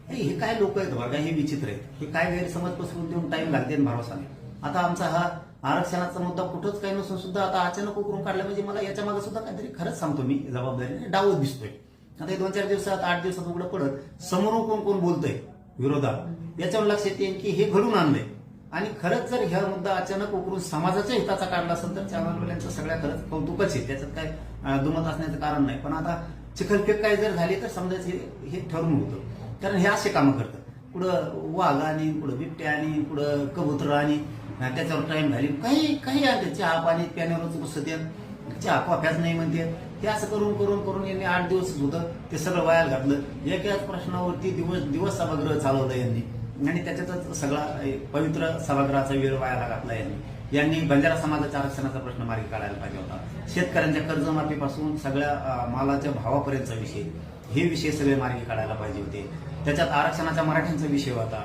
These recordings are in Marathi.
हे काय लोक आहेत बघा, हे विचित्र आहेत. हे काय गैरसमज पसरून देऊन टाइम घालते आणि भरोसा नाही. आता आमचा हा आरक्षणाचा मुद्दा कुठंच काही नसून सुद्धा आता अचानक उकरून काढला म्हणजे मला याच्या मागे सुद्धा काहीतरी खरंच सांगतो मी जबाबदारीने डावच दिसतोय. आता हे 2-4 दिवसात 8 दिवसात उघडं पडत समोरून कोण कोण बोलतंय विरोधात याच्यावर लक्षात येईल की हे घडून आणलंय. आणि खरंच जर ह्या मुद्दा अचानक उकरून समाजाच्या हिताचा काढला असेल तर चॅनलवाल्यांचं सगळ्या खरंच कौतुकच आहे, त्याच्यात काय दुमत असण्याचं कारण नाही. पण आता चिखलफेक काय जर झाली तर समजायचं हे ठरून होतं. कारण हे असे कामं करतात, पुढं वाघ आणि पुढं बिबट्या आणि पुढं कबूतर आणि त्याच्यावर टाइम घाली काही काही आणते, चहा पाणी प्याण्यावरच बसते, चहा कॉफ्याच नाही म्हणते. हे असं करून करून करून यांनी 8 दिवसच होतं ते सगळं वायाला घातलं. एकाच प्रश्नावरती दिवस सभागृह चालवलं यांनी आणि त्याच्यातच सगळा पवित्र सभागृहाचा वेळ वायाला घातला यांनी बंजारा समाजाच्या आरक्षणाचा प्रश्न मार्गी काढायला पाहिजे होता. शेतकऱ्यांच्या कर्जमाफीपासून सगळ्या मालाच्या भावापर्यंतचा विषय, हे विषय सगळे मार्गी काढायला पाहिजे होते. त्याच्यात आरक्षणाच्या मराठ्यांचा विषय होता,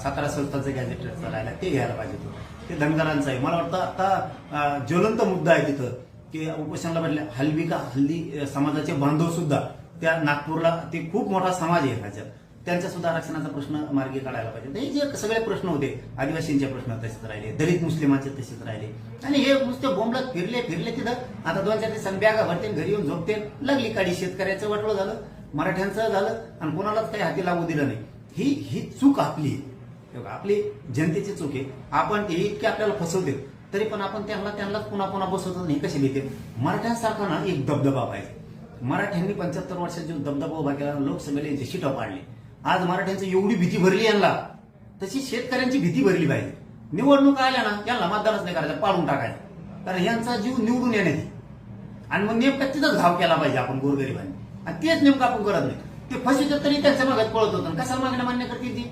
सातारा संस्थांचं गॅजेट राहिला ते घ्यायला पाहिजे होतं. ते धनगरांचं आहे. मला वाटतं आता ज्वलंत मुद्दा आहे तिथं की उपोषणाला म्हटलं हल्ली समाजाचे बांधव सुद्धा त्या नागपूरला ते खूप मोठा समाज आहे राज्यात, त्यांच्या सुद्धा आरक्षणाचा प्रश्न मार्गी काढायला पाहिजे. हे जे सगळे प्रश्न होते आदिवासींचे प्रश्न तसेच राहिले, दलित मुस्लिमांचे तसेच राहिले आणि हे नुसते बोंबलत फिरले तिथं. आता 2-4 दिवसांनी बॅगा भरते, घरी येऊन झोपते, लागली काडी. शेतकऱ्याचं वाटलं झालं, मराठ्यांचं झालं आणि कोणालाच काही हाती लागू दिलं नाही. ही चूक आपली आहे, आपली जनतेची चूक आहे. आपण हे इतके आपल्याला फसवते तरी पण आपण त्यांनाच पुन्हा बसवतो. हे कशी लिहिते. मराठ्यांसारखा ना एक दबदबा पाहिजे. मराठ्यांनी 75 वर्षात जो दबदबा उभा केला, लोकसभेला यांची शिटा पाडली. आज मराठ्यांची एवढी भीती भरली यांना, तशी शेतकऱ्यांची भीती भरली पाहिजे. निवडणुका आल्या ना यांना मतदानच नाही करायचं, पाडून टाकायचं. कारण यांचा जीव निवडून येण्याची आणि मग नेमका तिथंच घाव केला पाहिजे आपण गोरगरिबांनी. आणि तेच नेमकं आपण करत नाही. ते फसवितात तरी त्यांच्या मागत पळत होतं. कशाला मागण्या मान्य करते ती.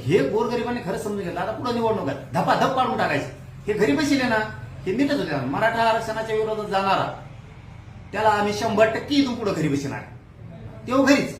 हे गोरगरिबांनी खरंच समजून घेतलं. आता पुढे निवडणुका धपाधप पाडून टाकायचे. हे घरी बसले ना, हे नीटच होते. मराठा आरक्षणाच्या विरोधात जाणारा त्याला आम्ही 100% इथून पुढे घरी बसणार, तेव्हा घरीच.